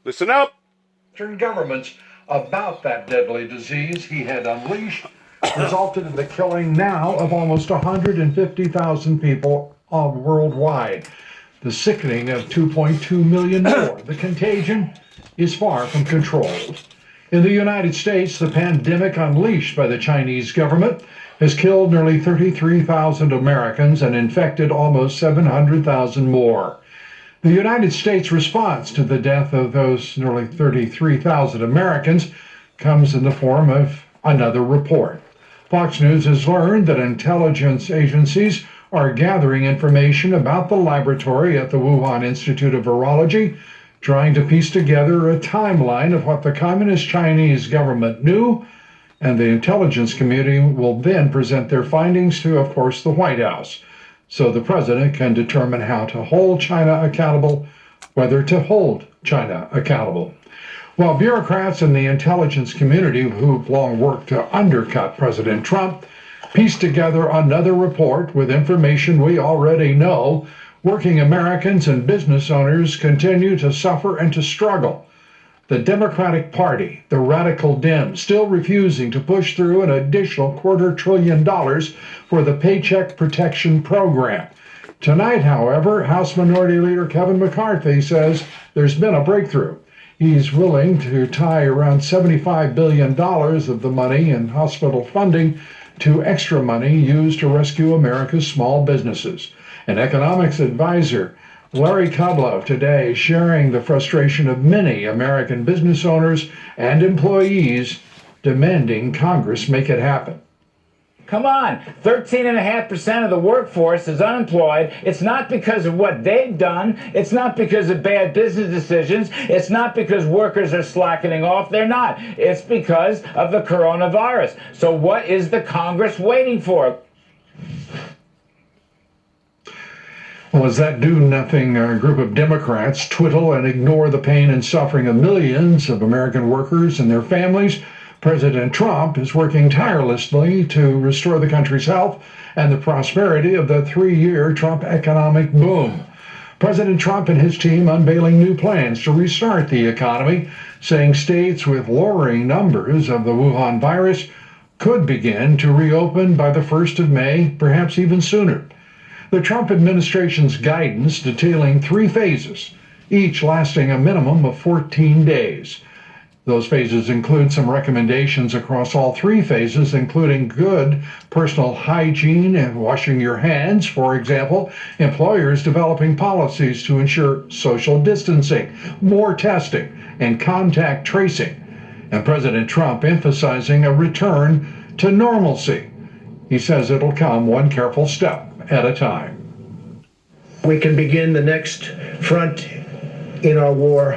Listen up. Western governments about that deadly disease he had unleashed resulted in the killing now of almost 150,000 people worldwide, the sickening of 2.2 million more. The contagion is far from controlled. In the United States, the pandemic unleashed by the Chinese government has killed nearly 33,000 Americans and infected almost 700,000 more. The United States response to the death of those nearly 33,000 Americans comes in the form of another report. Fox News has learned that intelligence agencies are gathering information about the laboratory at the Wuhan Institute of Virology, trying to piece together a timeline of what the Communist Chinese government knew, and the intelligence community will then present their findings to, of course, the White House, so the president can determine how to hold China accountable, whether to hold China accountable. While bureaucrats in the intelligence community who've long worked to undercut President Trump piece together another report with information we already know, working Americans and business owners continue to suffer and to struggle. The Democratic Party, the radical Dems, still refusing to push through an additional $250 billion for the Paycheck Protection Program. Tonight, however, House Minority Leader Kevin McCarthy says there's been a breakthrough. He's willing to tie around $75 billion of the money in hospital funding to extra money used to rescue America's small businesses. An economics advisor, Larry Kudlow, today sharing the frustration of many American business owners and employees demanding Congress make it happen. Come on, 13.5% of the workforce is unemployed. It's not because of what they've done. It's not because of bad business decisions. It's not because workers are slackening off. They're not. It's because of the coronavirus. So what is the Congress waiting for? Well, as that do-nothing group of Democrats twiddle and ignore the pain and suffering of millions of American workers and their families, President Trump is working tirelessly to restore the country's health and the prosperity of the 3-year Trump economic boom. President Trump and his team unveiling new plans to restart the economy, saying states with lowering numbers of the Wuhan virus could begin to reopen by the 1st of May, perhaps even sooner. The Trump administration's guidance detailing 3 phases, each lasting a minimum of 14 days. Those phases include some recommendations across all 3 phases, including good personal hygiene and washing your hands. For example, employers developing policies to ensure social distancing, more testing, and contact tracing. And President Trump emphasizing a return to normalcy. He says it'll come one careful step at a time. We can begin the next front in our war,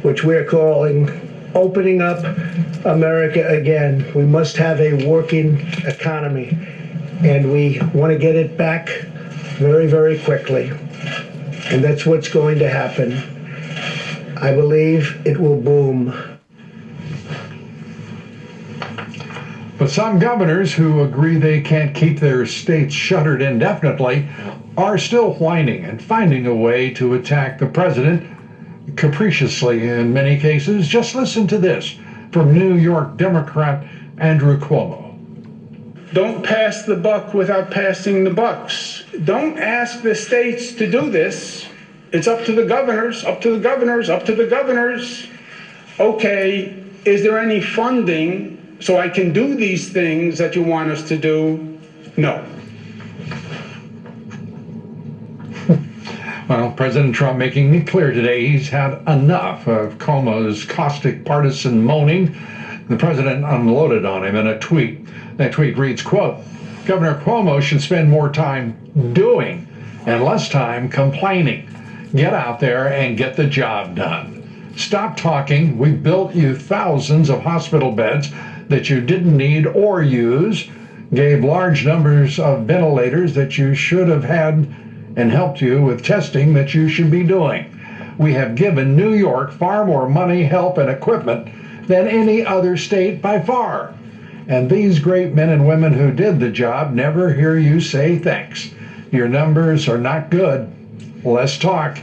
which we're calling opening up America again. We must have a working economy, and we want to get it back very, very quickly. And that's what's going to happen. I believe it will boom. But some governors who agree they can't keep their states shuttered indefinitely are still whining and finding a way to attack the president capriciously in many cases. Just listen to this from New York Democrat Andrew Cuomo. Don't pass the buck without passing the bucks. Don't ask the states to do this. It's up to the governors, up to the governors, up to the governors. Okay, is there any funding so I can do these things that you want us to do? No. Well, President Trump making it clear today he's had enough of Cuomo's caustic partisan moaning. The president unloaded on him in a tweet. That tweet reads, quote, Governor Cuomo should spend more time doing and less time complaining. Get out there and get the job done. Stop talking. We've built you thousands of hospital beds that you didn't need or use, gave large numbers of ventilators that you should have had, and helped you with testing that you should be doing. We have given New York far more money, help, and equipment than any other state by far. And these great men and women who did the job never hear you say thanks. Your numbers are not good. Less talk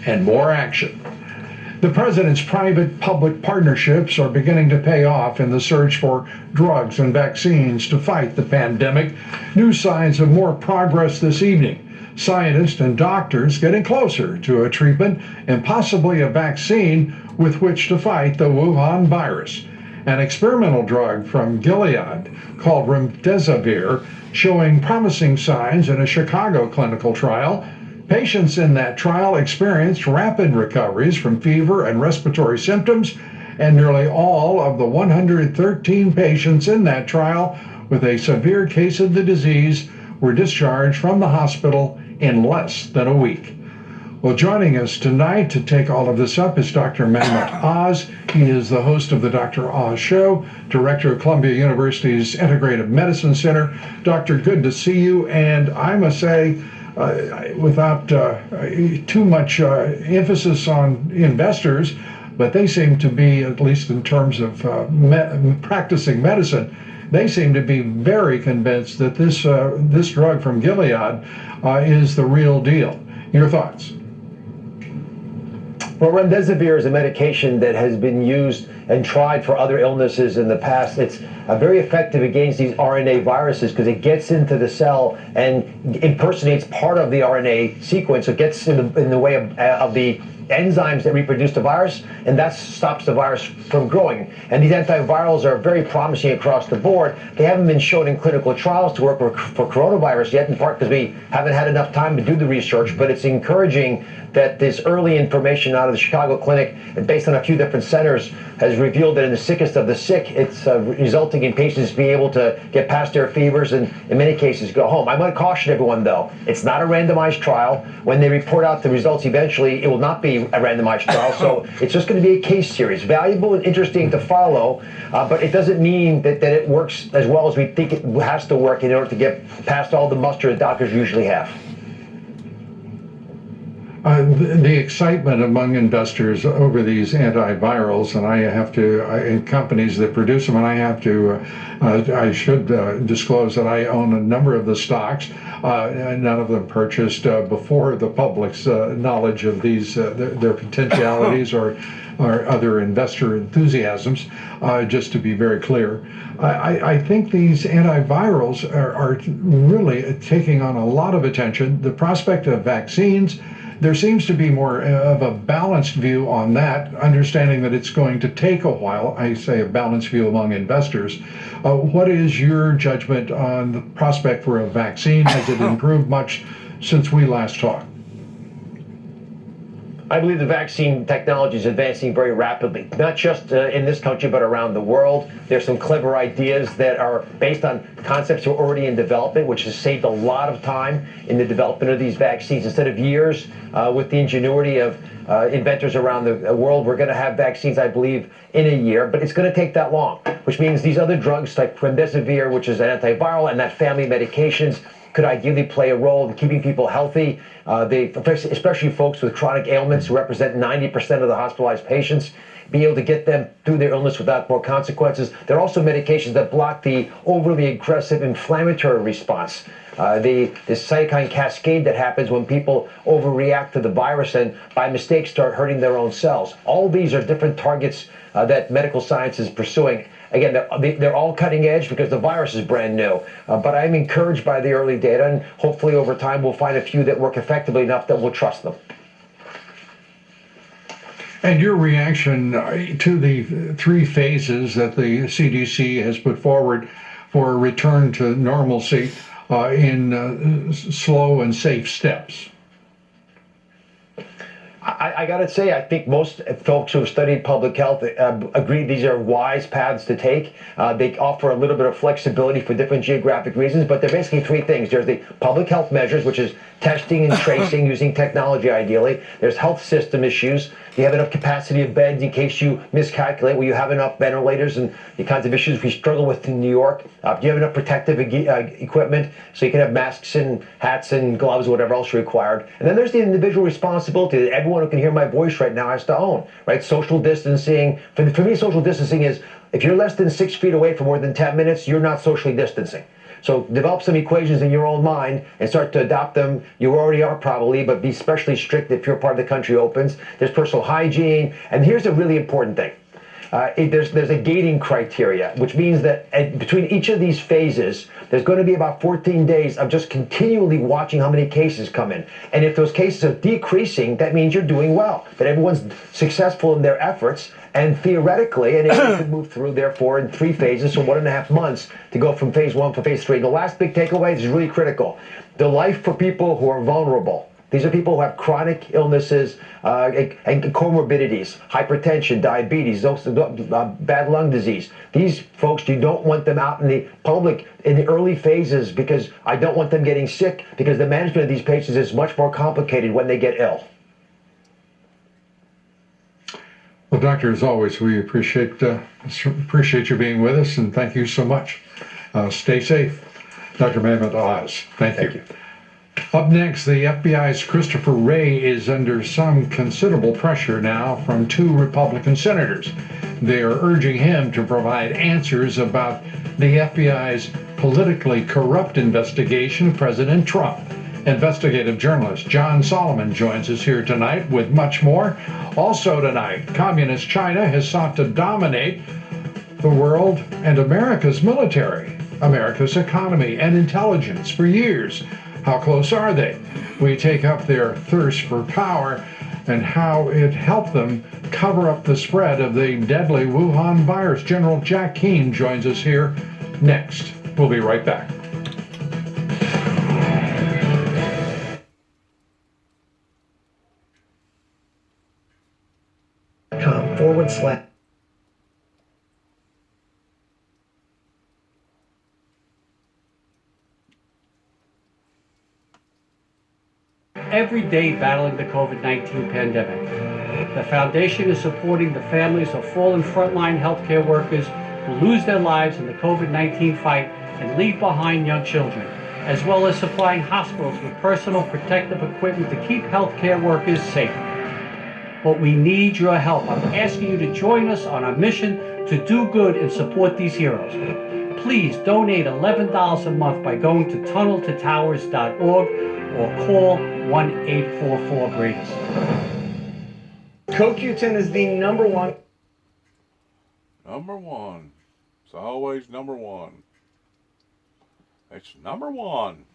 and more action. The president's private-public partnerships are beginning to pay off in the search for drugs and vaccines to fight the pandemic. New signs of more progress this evening. Scientists and doctors getting closer to a treatment and possibly a vaccine with which to fight the Wuhan virus. An experimental drug from Gilead called remdesivir showing promising signs in a Chicago clinical trial. Patients in that trial experienced rapid recoveries from fever and respiratory symptoms, and nearly all of the 113 patients in that trial with a severe case of the disease were discharged from the hospital in less than a week. Well, joining us tonight to take all of this up is Dr. Mehmet Oz. He is the host of the Dr. Oz Show, director of Columbia University's Integrative Medicine Center. Doctor, good to see you, and I must say, without too much emphasis on investors, but they seem to be, at least in terms of practicing medicine, they seem to be very convinced that this drug from Gilead is the real deal. Your thoughts? Well, remdesivir is a medication that has been used and tried for other illnesses in the past. It's very effective against these RNA viruses because it gets into the cell and impersonates part of the RNA sequence. So it gets in the way of the enzymes that reproduce the virus, and that stops the virus from growing. And these antivirals are very promising across the board. They haven't been shown in clinical trials to work for coronavirus yet, in part because we haven't had enough time to do the research, but it's encouraging that this early information out of the Chicago clinic, based on a few different centers, has revealed that in the sickest of the sick, it's resulting in patients being able to get past their fevers and, in many cases, go home. I want to caution everyone, though, it's not a randomized trial. When they report out the results eventually, it will not be a randomized trial, so it's just going to be a case series. Valuable and interesting to follow, but it doesn't mean that it works as well as we think it has to work in order to get past all the muster that doctors usually have. The excitement among investors over these antivirals, and I have to, in companies that produce them, and I should disclose that I own a number of the stocks, none of them purchased before the public's knowledge of these, their potentialities or other investor enthusiasms, just to be very clear. I think these antivirals are really taking on a lot of attention. The prospect of vaccines, there seems to be more of a balanced view on that, understanding that it's going to take a while. I say a balanced view among investors. What is your judgment on the prospect for a vaccine? Has it improved much since we last talked? I believe the vaccine technology is advancing very rapidly, not just in this country, but around the world. There's some clever ideas that are based on concepts that are already in development, which has saved a lot of time in the development of these vaccines. Instead of years, with the ingenuity of inventors around the world, we're going to have vaccines, I believe, in a year, but it's going to take that long, which means these other drugs like remdesivir, which is an antiviral, and that family of medications could ideally play a role in keeping people healthy. Especially folks with chronic ailments who represent 90% of the hospitalized patients, be able to get them through their illness without more consequences. There are also medications that block the overly aggressive inflammatory response, the cytokine cascade that happens when people overreact to the virus and by mistake start hurting their own cells. All these are different targets that medical science is pursuing. Again, they're all cutting edge because the virus is brand new. But I'm encouraged by the early data, and hopefully over time we'll find a few that work effectively enough that we'll trust them. And your reaction to the three phases that the CDC has put forward for a return to normalcy in slow and safe steps? I got to say, I think most folks who have studied public health agree these are wise paths to take. They offer a little bit of flexibility for different geographic reasons, but they're basically three things. There's the public health measures, which is testing and tracing using technology ideally. There's health system issues. Do you have enough capacity of beds in case you miscalculate? Will you have enough ventilators and the kinds of issues we struggle with in New York? Do you have enough protective equipment so you can have masks and hats and gloves, whatever else required? And then there's the individual responsibility that everyone who can hear my voice right now has to own, right? Social distancing. For me, social distancing is if you're less than 6 feet away for more than 10 minutes, you're not socially distancing. So develop some equations in your own mind and start to adopt them. You already are probably, but be especially strict if your part of the country opens. There's personal hygiene. And here's a really important thing. There's a gating criteria, which means that between each of these phases, there's going to be about 14 days of just continually watching how many cases come in. And if those cases are decreasing, that means you're doing well, that everyone's successful in their efforts. And theoretically, and it could move through, therefore, in 3 phases, so 1.5 months to go from phase 1 to phase 3. The last big takeaway is really critical. The life for people who are vulnerable. These are people who have chronic illnesses and comorbidities, hypertension, diabetes, bad lung disease. These folks, you don't want them out in the public in the early phases because I don't want them getting sick because the management of these patients is much more complicated when they get ill. Well, Doctor, as always, we appreciate you being with us, and thank you so much. Stay safe. Dr. Mehmet Oz, thank you. Up next, the FBI's Christopher Wray is under some considerable pressure now from 2 Republican senators. They are urging him to provide answers about the FBI's politically corrupt investigation of President Trump. Investigative journalist John Solomon joins us here tonight with much more. Also tonight, Communist China has sought to dominate the world and America's military, America's economy, and intelligence for years. How close are they? We take up their thirst for power and how it helped them cover up the spread of the deadly Wuhan virus. General Jack Keane joins us here next. We'll be right back. .com/. Every day battling the COVID-19 pandemic. The foundation is supporting the families of fallen frontline healthcare workers who lose their lives in the COVID-19 fight and leave behind young children, as well as supplying hospitals with personal protective equipment to keep healthcare workers safe. But we need your help. I'm asking you to join us on our mission to do good and support these heroes. Please donate $11 a month by going to tunneltotowers.org or call 1-844-BRAVES. CoQ10 is the number one. Number one. It's always number one. It's number one.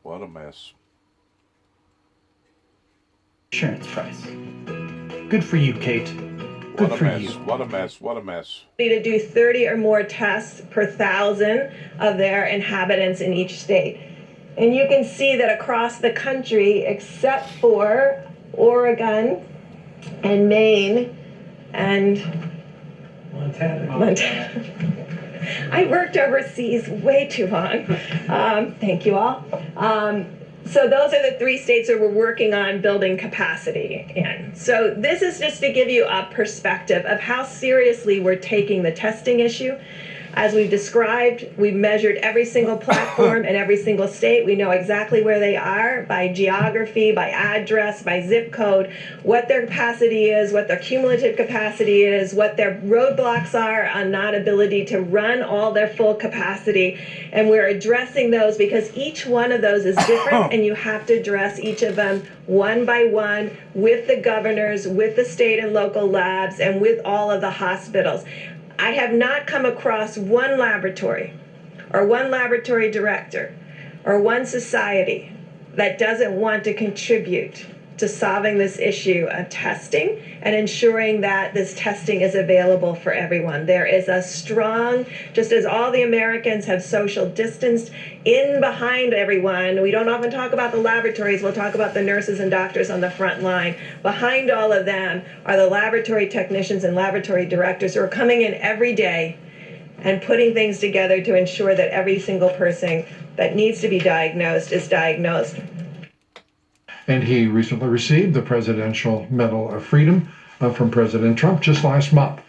What a mess. Insurance price. Good for you, Kate. Good for you. What a mess. What a mess. To do 30 or more tests per 1,000 of their inhabitants in each state. And you can see that across the country, except for Oregon and Maine and Montana. I worked overseas way too long. Thank you all. So those are the 3 states that we're working on building capacity in. So this is just to give you a perspective of how seriously we're taking the testing issue. As we've described, we've measured every single platform in every single state. We know exactly where they are by geography, by address, by zip code, what their capacity is, what their cumulative capacity is, what their roadblocks are on not ability to run all their full capacity. And we're addressing those because each one of those is different and you have to address each of them one by one with the governors, with the state and local labs, and with all of the hospitals. I have not come across one laboratory or one laboratory director or one society that doesn't want to contribute to solving this issue of testing and ensuring that this testing is available for everyone. There is a strong, just as all the Americans have social distanced in behind everyone, we don't often talk about the laboratories, we'll talk about the nurses and doctors on the front line. Behind all of them are the laboratory technicians and laboratory directors who are coming in every day and putting things together to ensure that every single person that needs to be diagnosed is diagnosed. And he recently received the Presidential Medal of Freedom from President Trump just last month.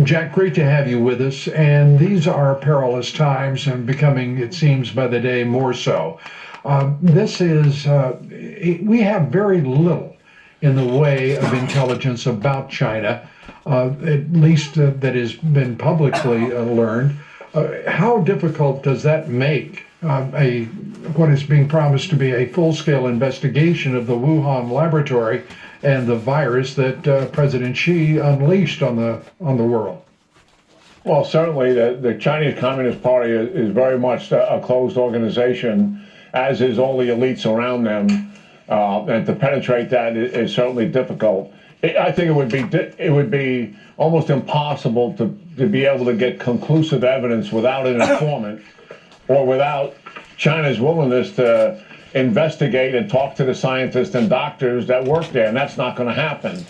Jack, great to have you with us. And these are perilous times and becoming, it seems, by the day more so. We have very little in the way of intelligence about China, at least that has been publicly learned. How difficult does that make what is being promised to be a full-scale investigation of the Wuhan laboratory and the virus that President Xi unleashed on the world? Well, certainly the Chinese Communist Party is very much a closed organization, as is all the elites around them, and to penetrate that is certainly difficult. I think it would be almost impossible to be able to get conclusive evidence without an informant or without China's willingness to investigate and talk to the scientists and doctors that work there, and that's not going to happen.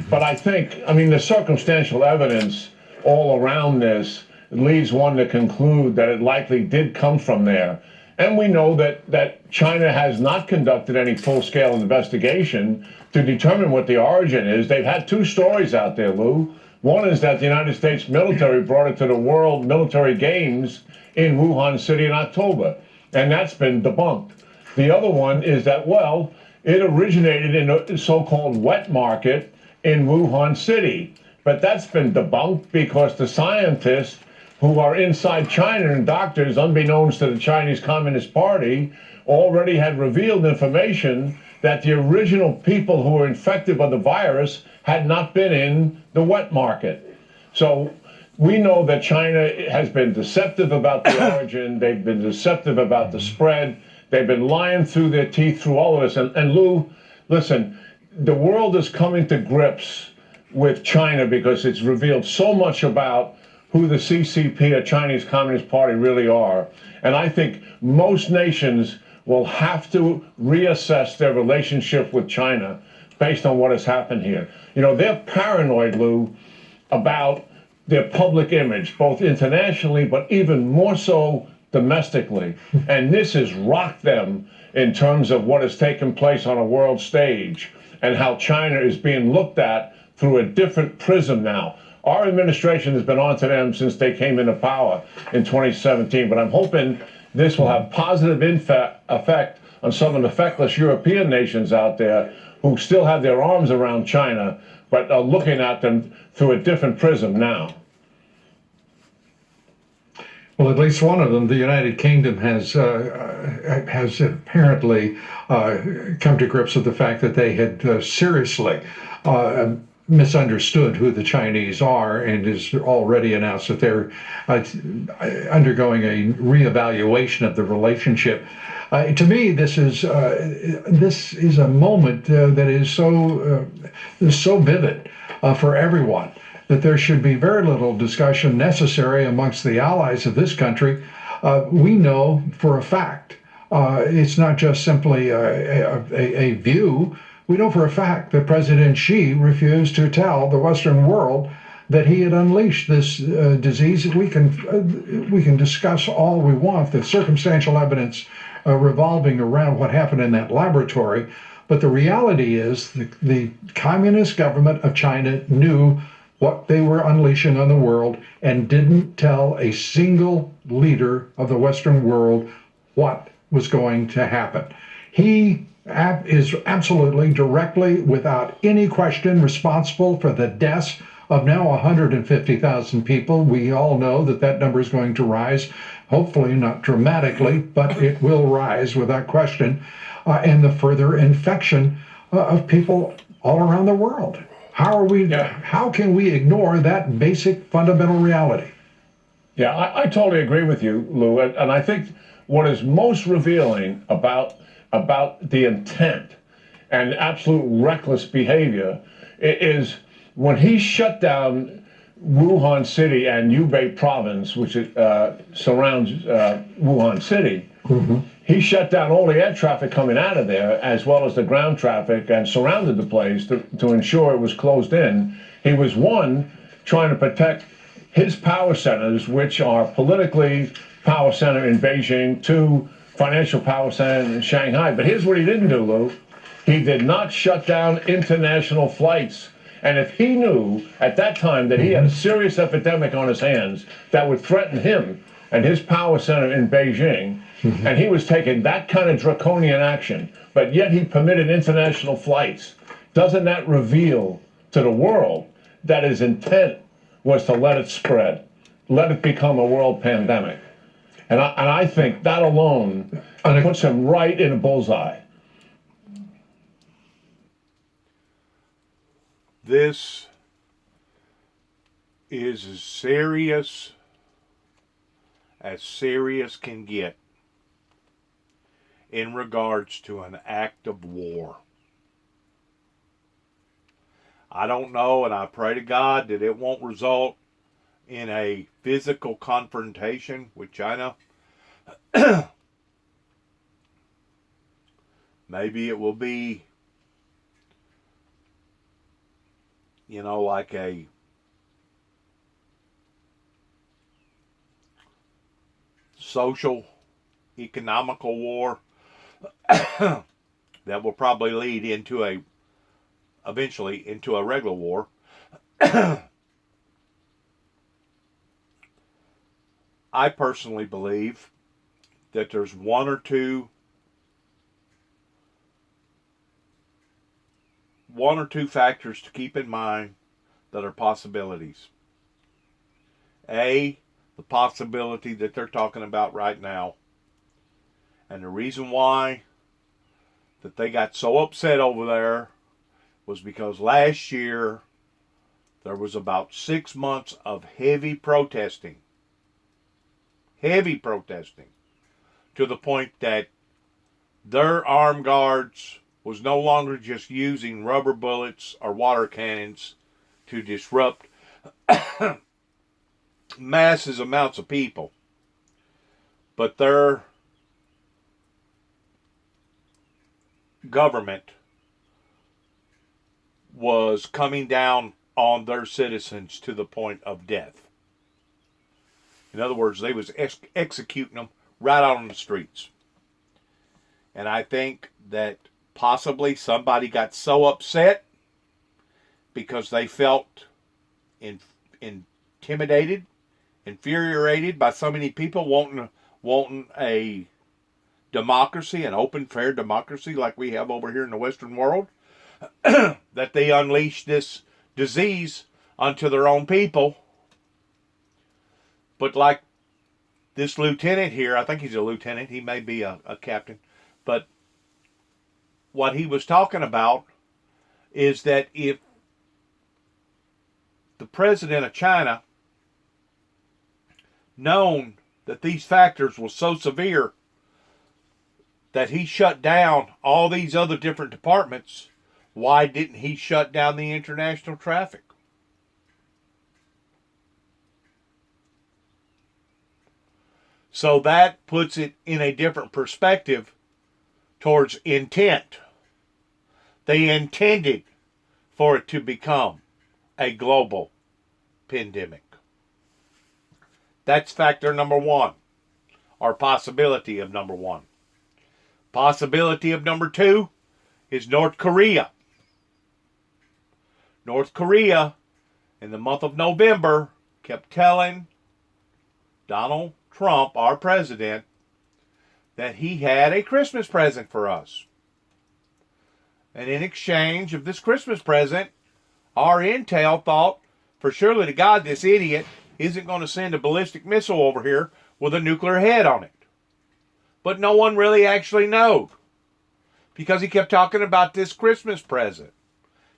But I mean, the circumstantial evidence all around this leads one to conclude that it likely did come from there. And we know that China has not conducted any full-scale investigation to determine what the origin is. They've had two stories out there, Lou. One is that the United States military brought it to the World Military Games in Wuhan City in October, and that's been debunked. The other one is that, well, it originated in a so-called wet market in Wuhan City, but that's been debunked because the scientists who are inside China and doctors, unbeknownst to the Chinese Communist Party, already had revealed information that the original people who were infected by the virus had not been in the wet market. So we know that China has been deceptive about the origin. They've been deceptive about the spread. They've been lying through their teeth through all of this. And Lou, listen, the world is coming to grips with China because it's revealed so much about who the CCP, or Chinese Communist Party, really are. And I think most nations will have to reassess their relationship with China based on what has happened here. You know, they're paranoid, Lou, about their public image, both internationally, but even more so domestically. And this has rocked them in terms of what has taken place on a world stage and how China is being looked at through a different prism now. Our administration has been on to them since they came into power in 2017, but I'm hoping this will have positive effect on some of the feckless European nations out there who still have their arms around China, but are looking at them through a different prism now. Well, at least one of them, the United Kingdom, has apparently come to grips with the fact that they had seriously misunderstood who the Chinese are, and has already announced that they're undergoing a reevaluation of the relationship. To me, this is a moment that is so vivid for everyone, that there should be very little discussion necessary amongst the allies of this country. We know for a fact, it's not just simply a view. We know for a fact that President Xi refused to tell the Western world that he had unleashed this disease. We can discuss all we want, the circumstantial evidence revolving around what happened in that laboratory, but the reality is the Communist government of China knew what they were unleashing on the world and didn't tell a single leader of the Western world what was going to happen. He is absolutely, directly, without any question, responsible for the deaths of now 150,000 people. We all know that that number is going to rise, hopefully not dramatically, but it will rise without question, and the further infection of people all around the world. How can we ignore that basic fundamental reality? Yeah, I totally agree with you, Lou, and I think what is most revealing about the intent and absolute reckless behavior is when he shut down Wuhan City and Hubei province, which surrounds Wuhan City. Mm-hmm. He shut down all the air traffic coming out of there, as well as the ground traffic, and surrounded the place to ensure it was closed in. He was, one, trying to protect his power centers, which are politically power center in Beijing, two, financial power center in Shanghai. But here's what he didn't do, Lou. He did not shut down international flights And if he knew at that time that he had a serious epidemic on his hands that would threaten him and his power center in Beijing, and he was taking that kind of draconian action, but yet he permitted international flights, doesn't that reveal to the world that his intent was to let it spread, let it become a world pandemic? And I think that alone puts him right in a bullseye. This is as serious can get in regards to an act of war. I don't know, and I pray to God that it won't result in a physical confrontation with China. Maybe it will be, like a social, economical war that will probably lead eventually into a regular war. I personally believe that there's one or two factors to keep in mind that are possibilities. A, the possibility that they're talking about right now. And the reason why that they got so upset over there was because last year there was about 6 months of heavy protesting, to the point that their armed guards was no longer just using rubber bullets or water cannons to disrupt massive amounts of people, but their government was coming down on their citizens to the point of death. In other words, they was executing them right out on the streets. And I think that possibly somebody got so upset because they felt intimidated, infuriated by so many people wanting a democracy, an open, fair democracy like we have over here in the Western world, that they unleashed this disease onto their own people. But like this lieutenant here, I think he's a lieutenant, he may be a captain, but what he was talking about is that if the president of China known that these factors were so severe that he shut down all these other different departments, why didn't he shut down the international traffic? So that puts it in a different perspective towards intent. They intended for it to become a global pandemic. That's factor number one, or possibility of number one. Possibility of number two is North Korea. North Korea, in the month of November, kept telling Donald Trump, our president, that he had a Christmas present for us. And in exchange of this Christmas present, our intel thought, for surely to God, this idiot isn't going to send a ballistic missile over here with a nuclear head on it. But no one really actually knows, because he kept talking about this Christmas present.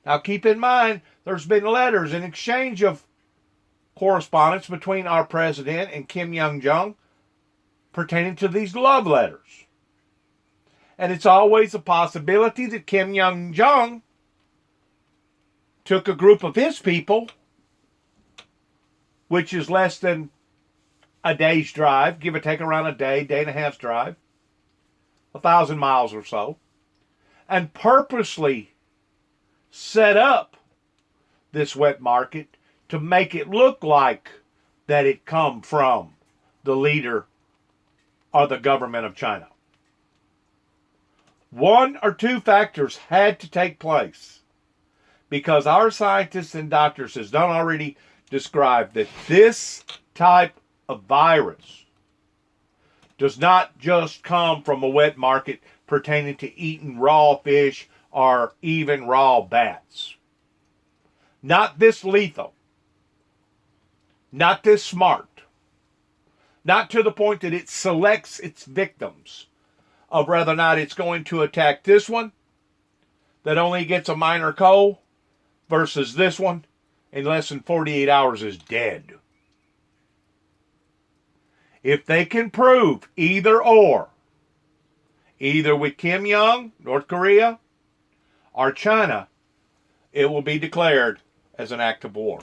Now keep in mind, there's been letters in exchange of correspondence between our president and Kim Jong pertaining to these love letters. And it's always a possibility that Kim Jong took a group of his people, which is less than a day's drive, give or take around a day and a half's drive, 1,000 miles or so, and purposely set up this wet market to make it look like that it come from the leader or the government of China. One or two factors had to take place because our scientists and doctors has done already described that this type of virus does not just come from a wet market pertaining to eating raw fish or even raw bats. Not this lethal. Not this smart. Not to the point that it selects its victims of whether or not it's going to attack this one that only gets a minor cold versus this one in less than 48 hours is dead. If they can prove either or, either with Kim Jong, North Korea, or China, it will be declared as an act of war.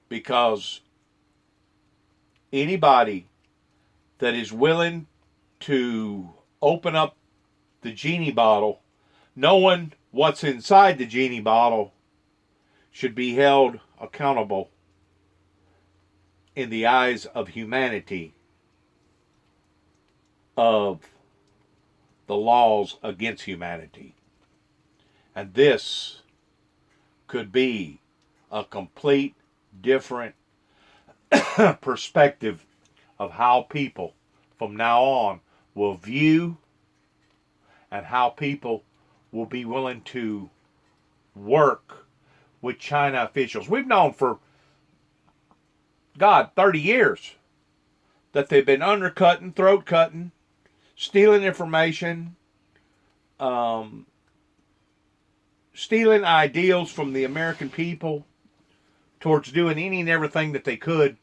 Because anybody that is willing to open up the genie bottle, knowing what's inside the genie bottle, should be held accountable in the eyes of humanity of the laws against humanity. And this could be a complete different perspective of how people from now on will view and how people will be willing to work with China officials. We've known for 30 years that they've been undercutting, throat cutting, stealing information, stealing ideals from the American people towards doing any and everything that they could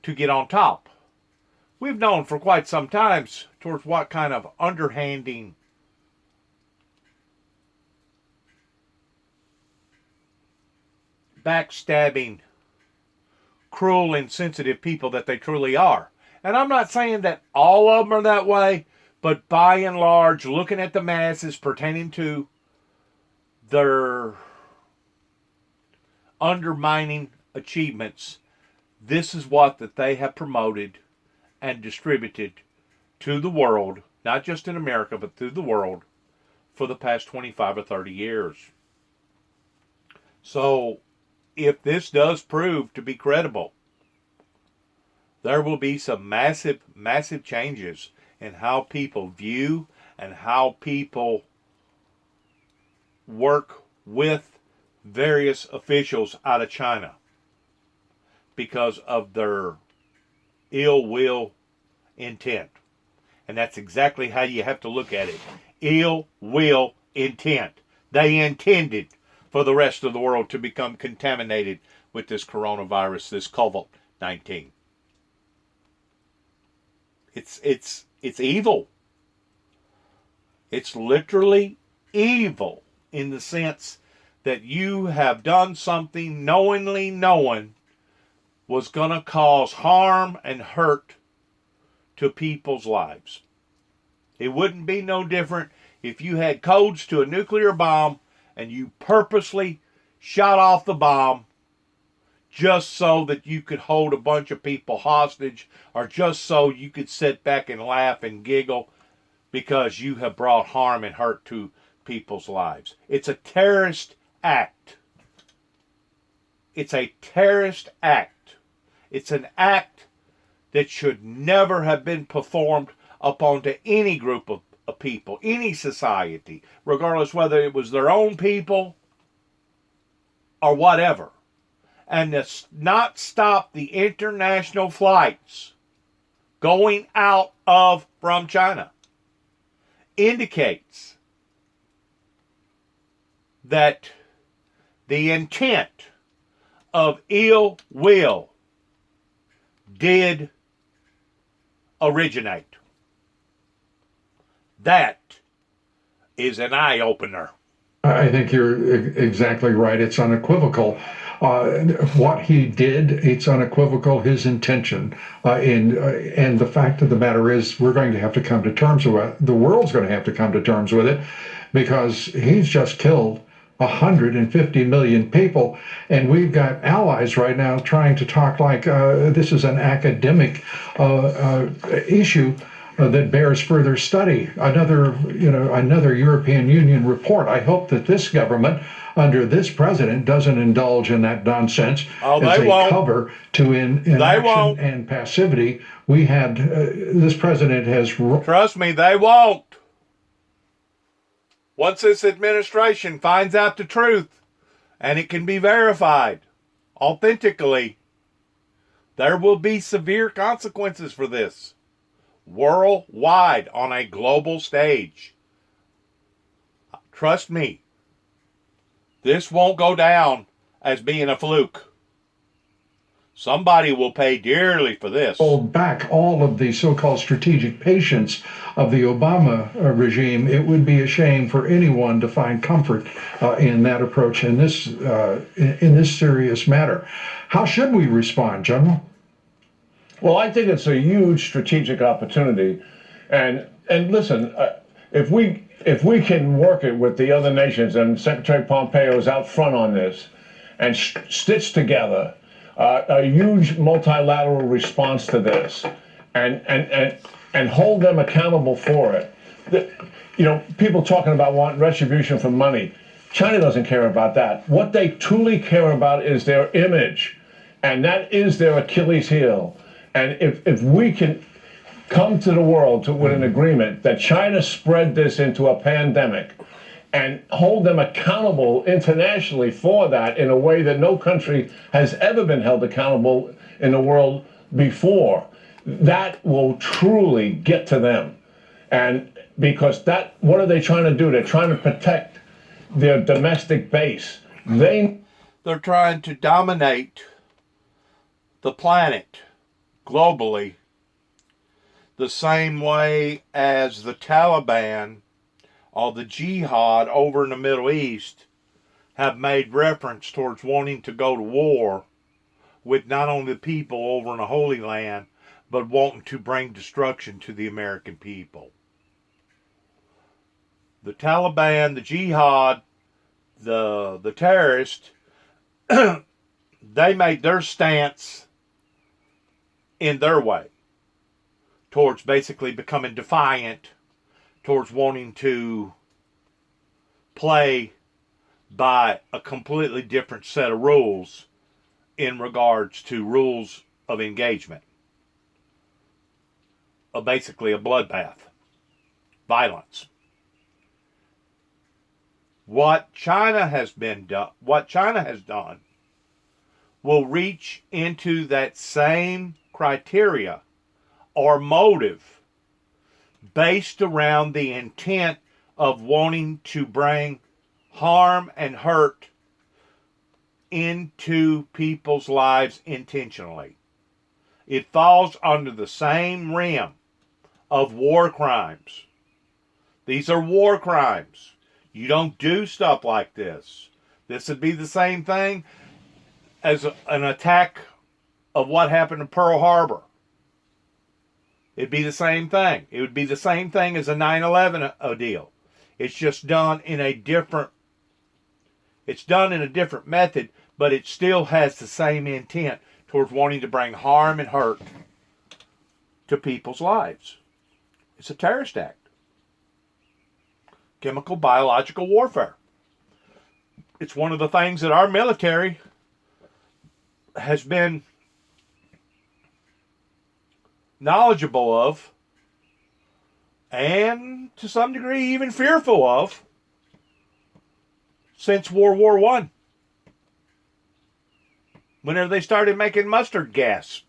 to get on top. We've known for quite some time towards what kind of underhanding, backstabbing, cruel, insensitive people that they truly are. And I'm not saying that all of them are that way, but by and large, looking at the masses pertaining to their undermining achievements, this is what that they have promoted and distributed to the world, not just in America, but through the world for the past 25 or 30 years. So, if this does prove to be credible, there will be some massive, massive changes in how people view and how people work with various officials out of China because of their ill will intent. And that's exactly how you have to look at it. Ill will intent. They intended for the rest of the world to become contaminated with this coronavirus, this COVID-19. It's evil. It's literally evil in the sense that you have done something knowingly knowing was going to cause harm and hurt to people's lives. It wouldn't be no different if you had codes to a nuclear bomb and you purposely shot off the bomb just so that you could hold a bunch of people hostage, or just so you could sit back and laugh and giggle because you have brought harm and hurt to people's lives. It's a terrorist act. It's a terrorist act. It's an act that should never have been performed upon to any group of people, any society, regardless whether it was their own people or whatever. And to not stop the international flights going out of from China indicates that the intent of ill will did originate. That is an eye-opener. I think you're exactly right. It's unequivocal. What he did, it's unequivocal, his intention. And the fact of the matter is, we're going to have to come to terms with it. The world's going to have to come to terms with it, because he's just killed 150 million people, and we've got allies right now trying to talk like this is an academic issue. that bears further study. Another European Union report. I hope that this government, under this president, doesn't indulge in that nonsense Oh, as they a won't. cover to inaction won't. and passivity. We had this president has. Trust me, they won't. Once this administration finds out the truth, and it can be verified authentically, there will be severe consequences for this. Worldwide, on a global stage. Trust me, this won't go down as being a fluke. Somebody will pay dearly for this. Hold back all of the so-called strategic patience of the Obama regime. It would be a shame for anyone to find comfort in that approach in this serious matter. How should we respond, General? Well, I think it's a huge strategic opportunity, and listen, if we can work it with the other nations, and Secretary Pompeo is out front on this, and stitch together a huge multilateral response to this, and hold them accountable for it. People talking about wanting retribution for money. China doesn't care about that. What they truly care about is their image, and that is their Achilles heel. And if we can come to the world with an agreement that China spread this into a pandemic and hold them accountable internationally for that in a way that no country has ever been held accountable in the world before, that will truly get to them. And because what are they trying to do? They're trying to protect their domestic base. They're trying to dominate the planet globally the same way as the Taliban or the jihad over in the Middle East have made reference towards wanting to go to war with not only the people over in the Holy Land, but wanting to bring destruction to the American people. The Taliban, the jihad, the terrorists, they made their stance in their way towards basically becoming defiant, towards wanting to play by a completely different set of rules in regards to rules of engagement. Basically a bloodbath. Violence. What China has done will reach into that same criteria or motive based around the intent of wanting to bring harm and hurt into people's lives intentionally. It falls under the same realm of war crimes. These are war crimes. You don't do stuff like this. This would be the same thing as an attack of what happened in Pearl Harbor. It'd be the same thing. It would be the same thing as a 9/11 deal. It's just done in a different method, but it still has the same intent towards wanting to bring harm and hurt to people's lives. It's a terrorist act. Chemical, biological warfare. It's one of the things that our military has been knowledgeable of, and to some degree even fearful of, since World War I. Whenever they started making mustard gas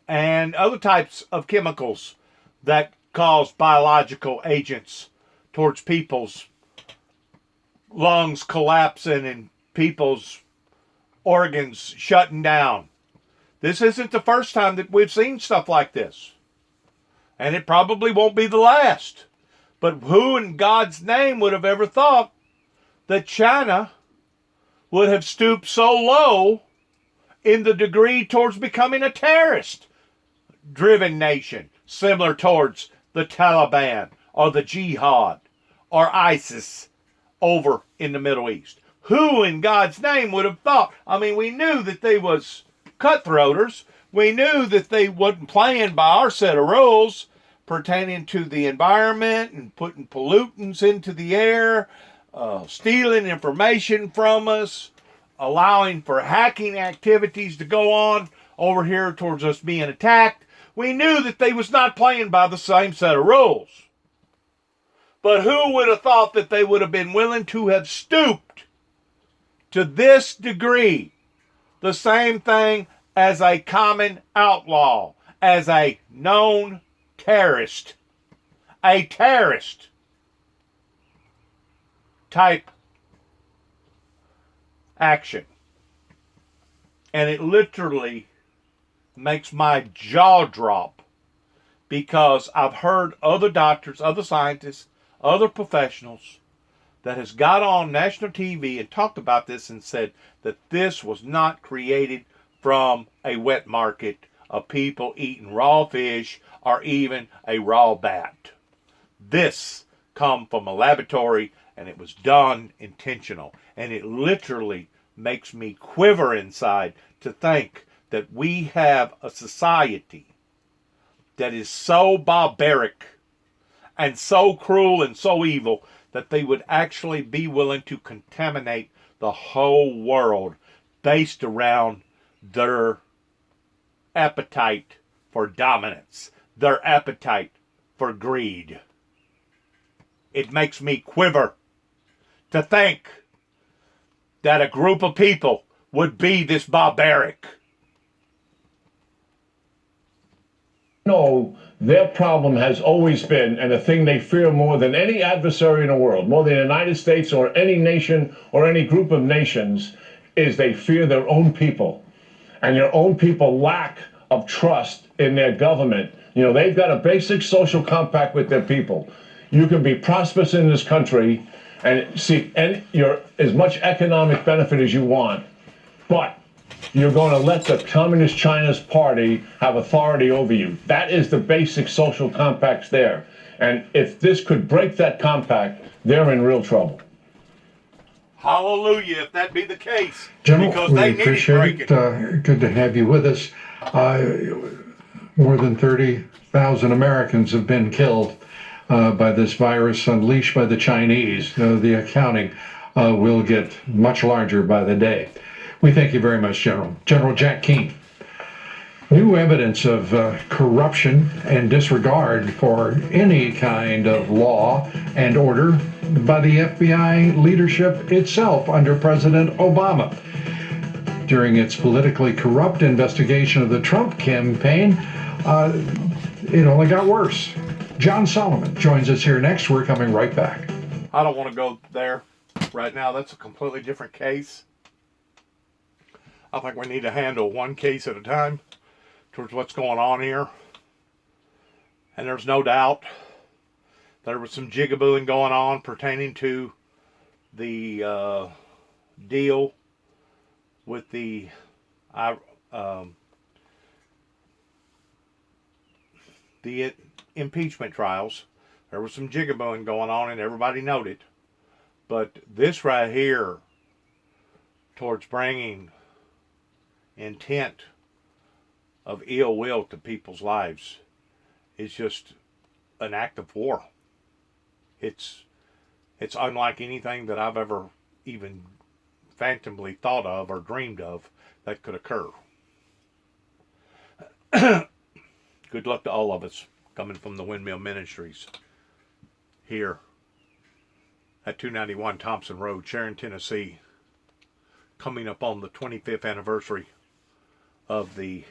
and other types of chemicals that cause biological agents towards people's lungs collapsing and people's organs shutting down. This isn't the first time that we've seen stuff like this. And it probably won't be the last. But who in God's name would have ever thought that China would have stooped so low in the degree towards becoming a terrorist-driven nation, similar towards the Taliban or the Jihad or ISIS over in the Middle East? Who in God's name would have thought? I mean, we knew that they was cutthroaters. We knew that they wasn't playing by our set of rules pertaining to the environment and putting pollutants into the air, stealing information from us, allowing for hacking activities to go on over here towards us being attacked. We knew that they was not playing by the same set of rules. But who would have thought that they would have been willing to have stooped to this degree? The same thing as a common outlaw, as a known terrorist. A terrorist type action. And it literally makes my jaw drop, because I've heard other doctors, other scientists, other professionals that has got on national TV and talked about this and said that this was not created from a wet market of people eating raw fish or even a raw bat. This come from a laboratory, and it was done intentional. And it literally makes me quiver inside to think that we have a society that is so barbaric and so cruel and so evil that they would actually be willing to contaminate the whole world based around their appetite for dominance, their appetite for greed. It makes me quiver to think that a group of people would be this barbaric. No, their problem has always been, and the thing they fear more than any adversary in the world, more than the United States or any nation or any group of nations, is they fear their own people. And their own people lack of trust in their government. You know, they've got a basic social compact with their people. You can be prosperous in this country and seek as much economic benefit as you want, but you're going to let the Communist China's party have authority over you. That is the basic social compacts there. And if this could break that compact, they're in real trouble. Hallelujah, if that be the case. General, because we they need appreciate it. Good to have you with us. More than 30,000 Americans have been killed by this virus unleashed by the Chinese. The accounting will get much larger by the day. We thank you very much, General. General Jack Keane. New evidence of corruption and disregard for any kind of law and order by the FBI leadership itself under President Obama. During its politically corrupt investigation of the Trump campaign, it only got worse. John Solomon joins us here next. We're coming right back. I don't want to go there right now. That's a completely different case. I think we need to handle one case at a time towards what's going on here. And there's no doubt there was some jigabooing going on pertaining to the deal with the impeachment trials. There was some jigabooing going on, and everybody noted. But this right here, towards bringing intent of ill will to people's lives, is just an act of war. It's unlike anything that I've ever even phantomly thought of or dreamed of that could occur. Good luck to all of us coming from the Windmill Ministries here at 291 Thompson Road, Sharon, Tennessee, coming up on the 25th anniversary of the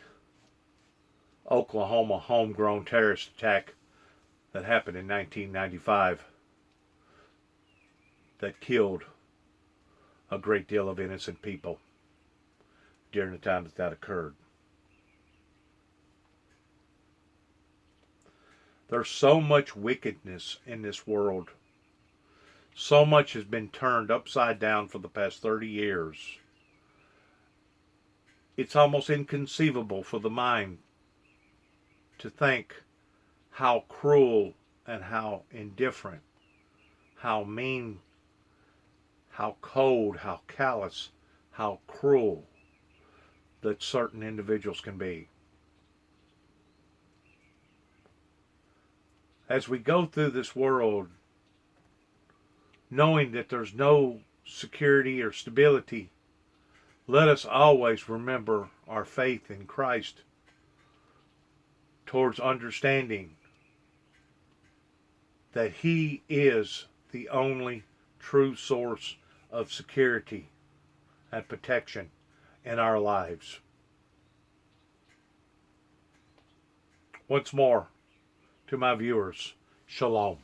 Oklahoma homegrown terrorist attack that happened in 1995 that killed a great deal of innocent people during the time that occurred. There's so much wickedness in this world. So much has been turned upside down for the past 30 years. It's almost inconceivable for the mind to think how cruel and how indifferent, how mean, how cold, how callous, how cruel that certain individuals can be. as we go through this world, knowing that there's no security or stability, let us always remember our faith in Christ towards understanding that He is the only true source of security and protection in our lives. Once more, to my viewers, shalom.